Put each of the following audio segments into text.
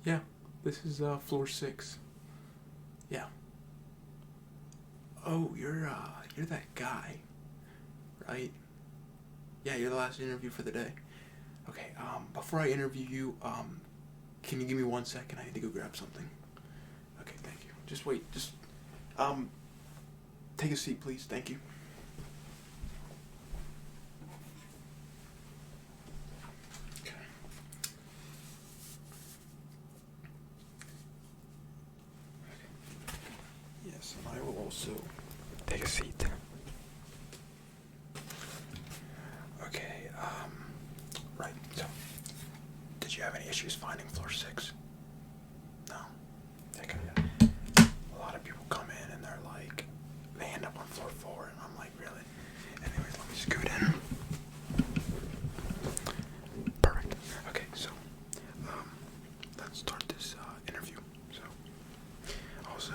Yeah, this is floor 6. Yeah. Oh, you're that guy, right? Yeah, you're the last interview for the day. Okay. Before I interview you, can you give me 1 second? I need to go grab something. Okay, thank you. Just wait. Just take a seat, please. Thank you. Okay. Yes, and I will also take a seat. Okay, right, so, did you have any issues finding floor 6? No? Okay, yeah. A lot of people come in and they're like, they end up on floor 4, and I'm like, really? Anyways, let me scoot in. Perfect. Okay, so, let's start this, interview. So, also,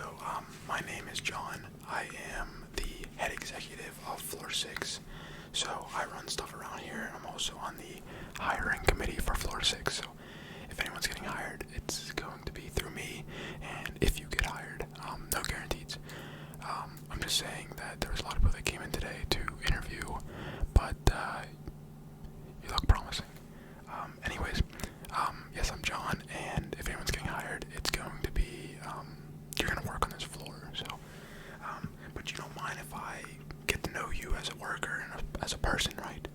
my name is John. I am the head executive of floor 6. So I run stuff around here, and I'm also on the hiring committee for floor 6. So if anyone's getting hired, it's going to be through me. And if you get hired, no guarantees. I'm just saying that there was a lot of people that came in today to interview, but you look promising. Anyways, yes, I'm John, and if anyone's getting hired, it's going to be you're gonna work on this floor. So, but you don't mind if I get to know you as a worker and as a person, right?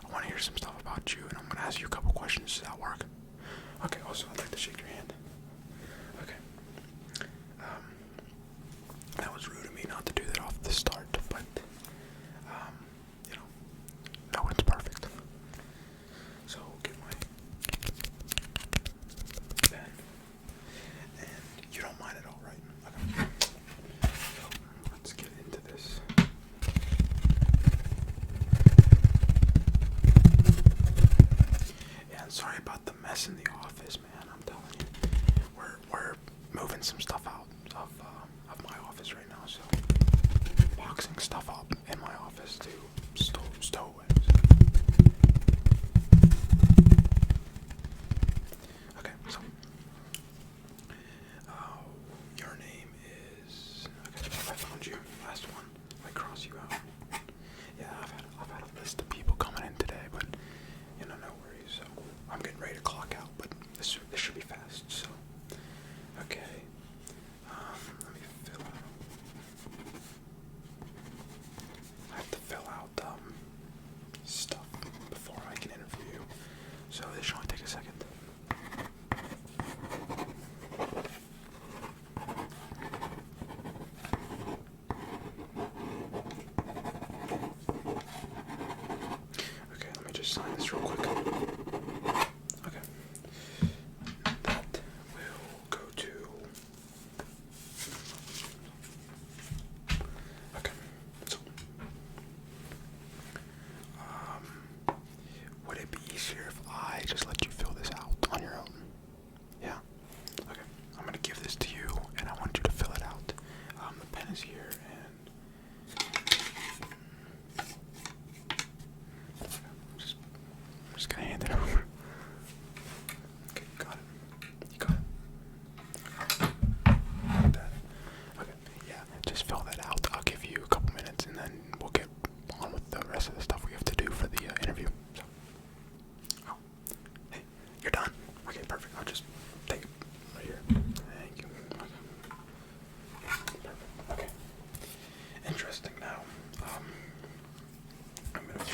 I want to hear some stuff about you, and I'm going to ask you a couple questions. Does that work? Okay, also, I'd like to shake your hand. Okay. That was rude of me not to do that off the start, but, you know, no one's perfect. So, I'll get my pen, and you don't mind at all, right? Okay. So, let's get into this. Yeah, and sorry about the mess in the office, man. I'm telling you, we're moving some stuff out of my office right now, so boxing stuff up in my office to stowaways. Okay, so your name is okay. I found you. Last one. I cross you out. Yeah, I've had a list of people coming in today, but no worries. So I'm getting ready to clock out, but this should be fast. So okay, let me fill out. I have to fill out stuff before I can interview you. So this should only take a second. Okay, let me just sign this real quick. Okay. That will go to... Okay, so... would it be easier if I just let you fill this out on your own? Yeah? Okay, I'm gonna give this to you, and I want you to fill it out. The pen is here, and... I'm just gonna hand it over. Okay, got it. You got it. Got that. Okay, yeah, just fill that out. I'll give you a couple minutes, and then we'll get on with the rest of the stuff we have to do for the interview. So, oh, hey, you're done. Okay, perfect. I'll just take it right here. Thank you. Okay. Perfect. Okay. Interesting. Now, I'm gonna.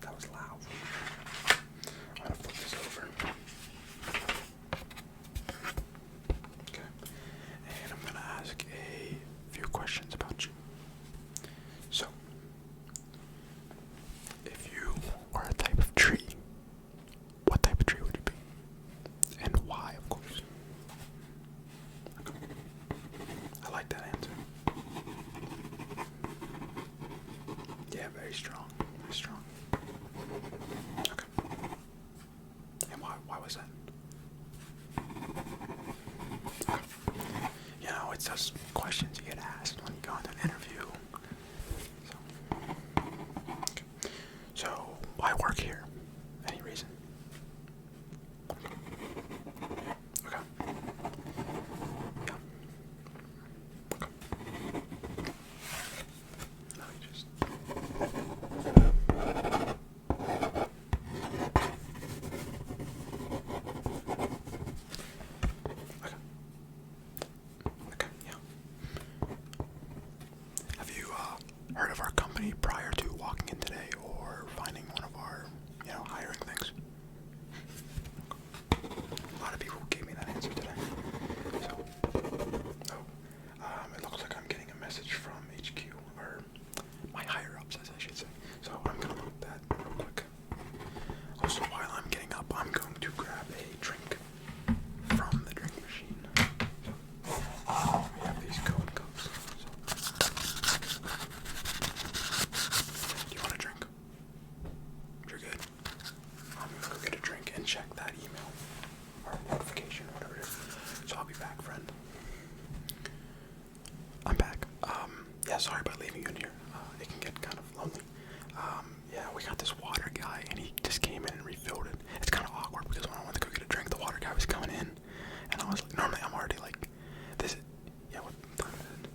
That was loud. I'm gonna flip this over. Okay. And I'm gonna ask a few questions about you. So, if you were a type of tree, what type of tree would you be? And why, of course? Okay. I like that answer. Yeah, very strong. Very strong. Okay. And why was that? Okay. It's those questions you get asked when you go into an interview. So why work here? Any reason? yeah, we got this water guy, and he just came in and refilled it. It's kind of awkward because when I went to go get a drink, the water guy was coming in, and I was like, normally I'm already like, yeah, what time is it?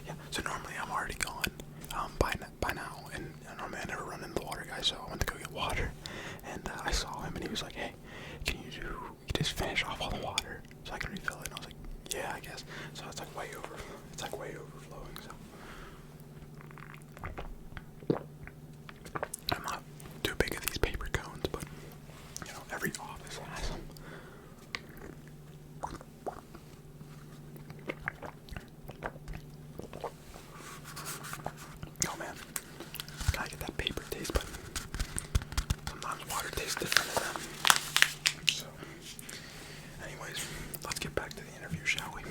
Yeah, so normally I'm already gone, by now, and normally I never run into the water guy, so I went to go get water, and I saw him, and he was like, hey, can you just finish off all the water so I can refill it? And I was like, yeah, I guess. So it's like way overflowing, so. I'm not too big of these paper cones, but, every office has them. Oh man, gotta get that paper taste, but sometimes water tastes different than them. So, anyways, let's get back to the interview, shall we?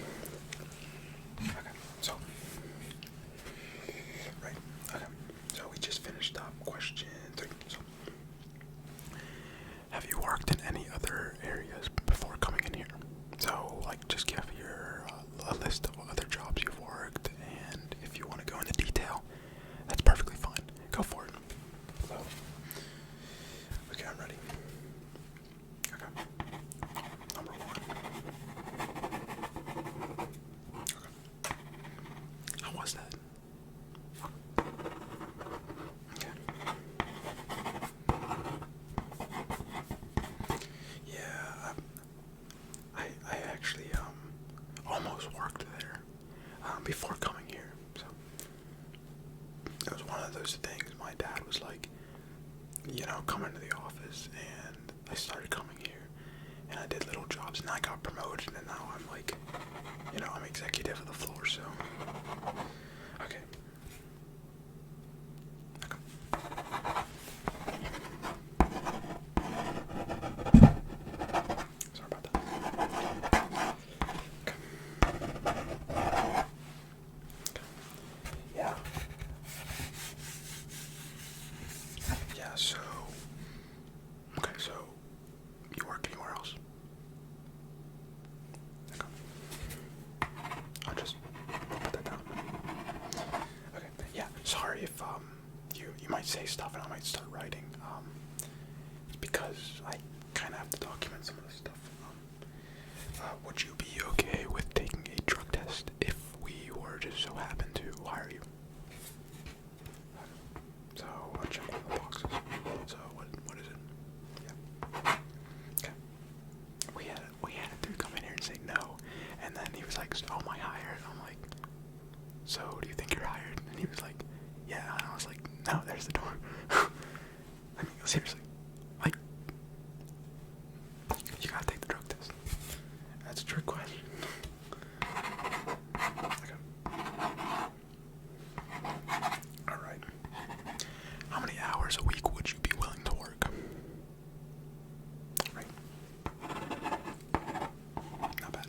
Okay, so, right, okay, so we just finished up question 3. So, have you worked in any other areas before coming in here? So, like, just give your a list of other jobs you've worked, and if you want to go into detail, that's perfectly fine. Go for it. So, okay, I'm ready. Okay. Number 1. Okay. How was that? Okay. Yeah, I actually almost worked there before coming here. So it was one of those things. My dad was like, come into the office, and I started coming here, and I did little jobs, and I got promoted, and now I'm like, I'm executive of the floor. So okay. Sorry about that. Okay. Yeah. Yeah, so you work anywhere else? Okay. I'll just put that down. Okay. Yeah, sorry if you might say stuff and I might start writing. It's because I kinda have to document some of this stuff. Would you be okay with taking a drug test if we were to so happen to hire you? So I'll check one of the boxes. So what is it? Yeah. Okay. We had a dude come in here and say no, and then he was like, "So am I hired?" I'm like, "So do you think you're hired?" And he was like, "Yeah." And I was like, "No, there's the door." I mean, seriously, like, you gotta take the drug test. That's a trick question. Okay. All right. How many hours a week would you be willing to work? Right. Not bad.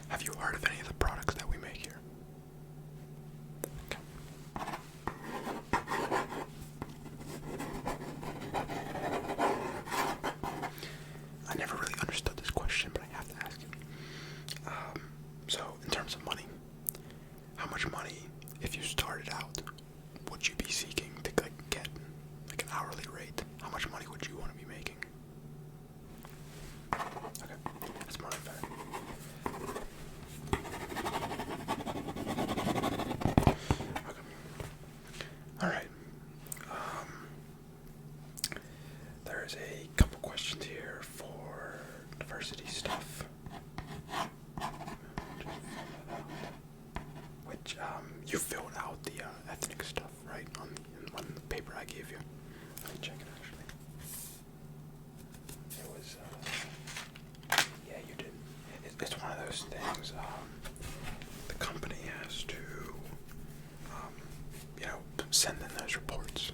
Have you heard of any of the products that we make here? Okay. I never really understood this question, but I have to ask it. So, in terms of money, how much money, if you started out, would you be seeking to get like an hourly rate? How much money would you want to be making? Okay, that's more than fair. Okay. All right. There's a couple questions here for diversity stuff. Which you filled out the ethnic stuff, right, on the paper I gave you. Let me check it actually. It was yeah, you did. It's one of those things. The company has to send in those reports.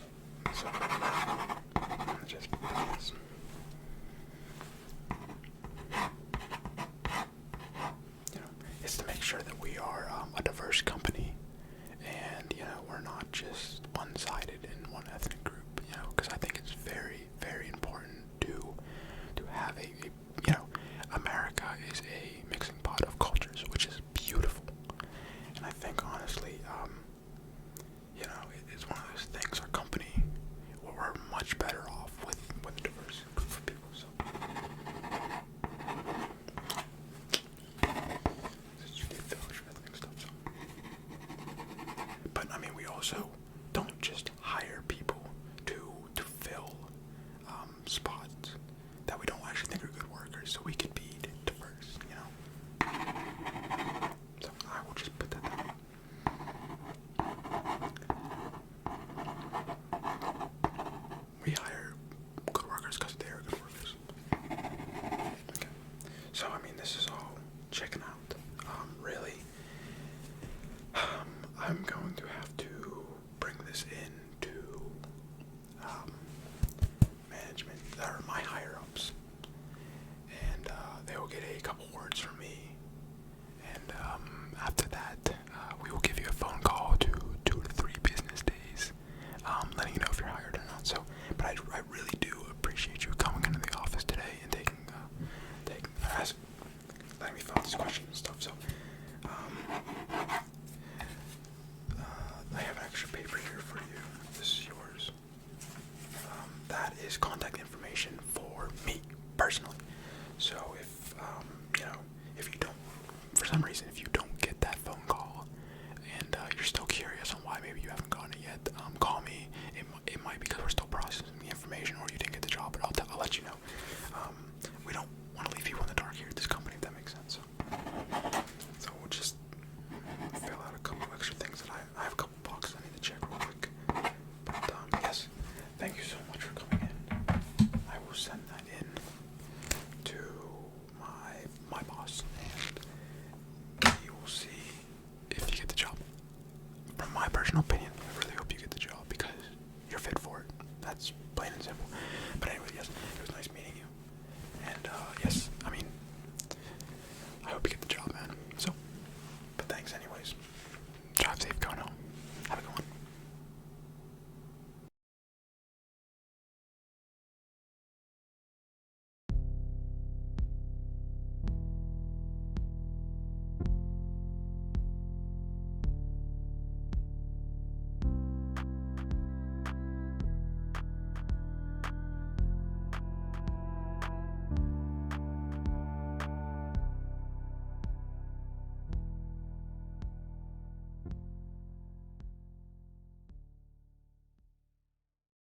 So just yes. It's to make sure that we are a diverse company, and we're not just one-sided in one ethnic group. Because I think it's very, very important to have a America also don't just hire people to fill spots that we don't actually think are good workers, so we could be diverse, you know. So I will just put that down. We hire good workers because they are good workers. Okay. So I mean, this is all checking out. Really, I'm going to have to bring this into management, or my higher ups, and they will get a couple words from me. And after that, we will give you a phone call to 2 to 3 business days, letting you know if you're hired or not. So, but I really do appreciate you coming into the office today and letting me fill out this question and stuff. So, I have an extra paper here for you. This is yours. That is contact information for me personally. So if if you don't, for some reason,